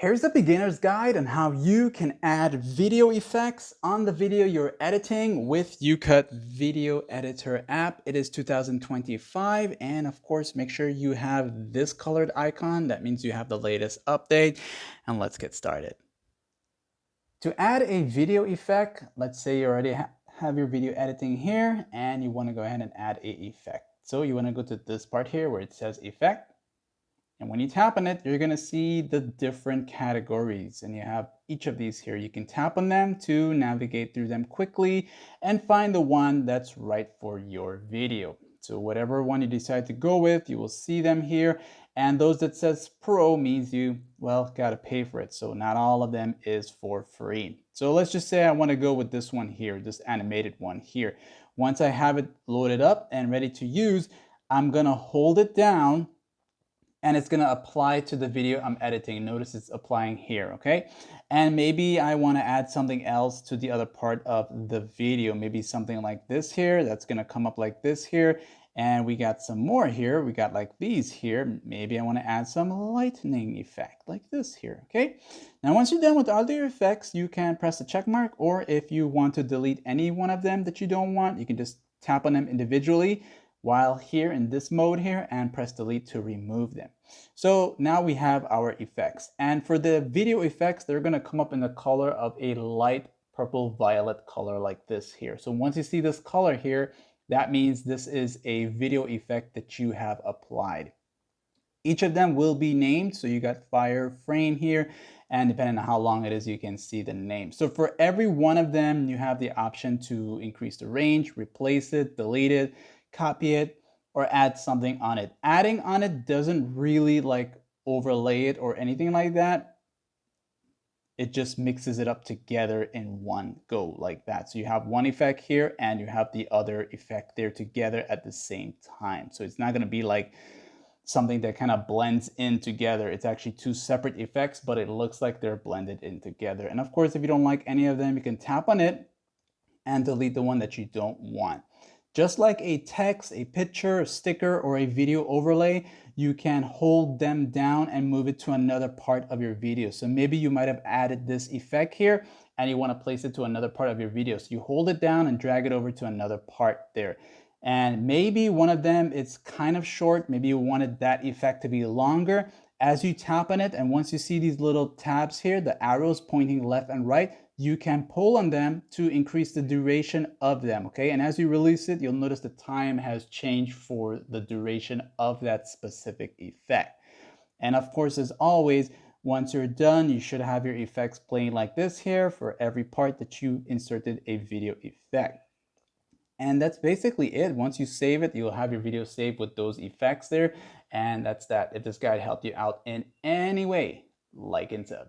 Here's a beginner's guide on how you can add video effects on the video you're editing with YouCut Video Editor app. It is 2025, and of course, make sure you have this colored icon. That means you have the latest update, and let's get started. To add a video effect, let's say you already have your video editing here, and you want to go ahead and add a effect. So you want to go to this part here where it says effect. And when you tap on it, you're going to see the different categories, and you have each of these here. You can tap on them to navigate through them quickly and find the one that's right for your video. So whatever one you decide to go with, you will see them here. And those that says Pro means you, well, got to pay for it. So not all of them is for free. So let's just say I want to go with this one here, this animated one here. Once I have it loaded up and ready to use, I'm going to hold it down and it's going to apply to the video I'm editing. Notice it's applying here, okay? And maybe I want to add something else to the other part of the video. Maybe something like this here. That's going to come up like this here. And we got some more here. We got like these here. Maybe I want to add some lightning effect like this here, okay? Now, once you're done with all your effects, you can press the check mark, or if you want to delete any one of them that you don't want, you can just tap on them individually while here in this mode here and press delete to remove them. So now we have our effects, and for the video effects, they're going to come up in the color of a light purple violet color like this here. So once you see this color here, that means this is a video effect that you have applied. Each of them will be named. So you got fire frame here, and depending on how long it is, you can see the name. So for every one of them, you have the option to increase the range, replace it, delete it, copy it, or add something on it. Adding on it doesn't really like overlay it or anything like that. It just mixes it up together in one go like that. So you have one effect here and you have the other effect there together at the same time. So it's not going to be like something that kind of blends in together. It's actually two separate effects, but it looks like they're blended in together. And of course, if you don't like any of them, you can tap on it and delete the one that you don't want. Just like a text, a picture, a sticker, or a video overlay, you can hold them down and move it to another part of your video. So maybe you might have added this effect here and you want to place it to another part of your video. So you hold it down and drag it over to another part there. And maybe one of them is kind of short. Maybe you wanted that effect to be longer. As you tap on it, and once you see these little tabs here, the arrows pointing left and right, you can pull on them to increase the duration of them, okay? And as you release it, you'll notice the time has changed for the duration of that specific effect. And of course, as always, once you're done, you should have your effects playing like this here for every part that you inserted a video effect. And that's basically it. Once you save it, you'll have your video saved with those effects there. And that's that. If this guide helped you out in any way, like and sub.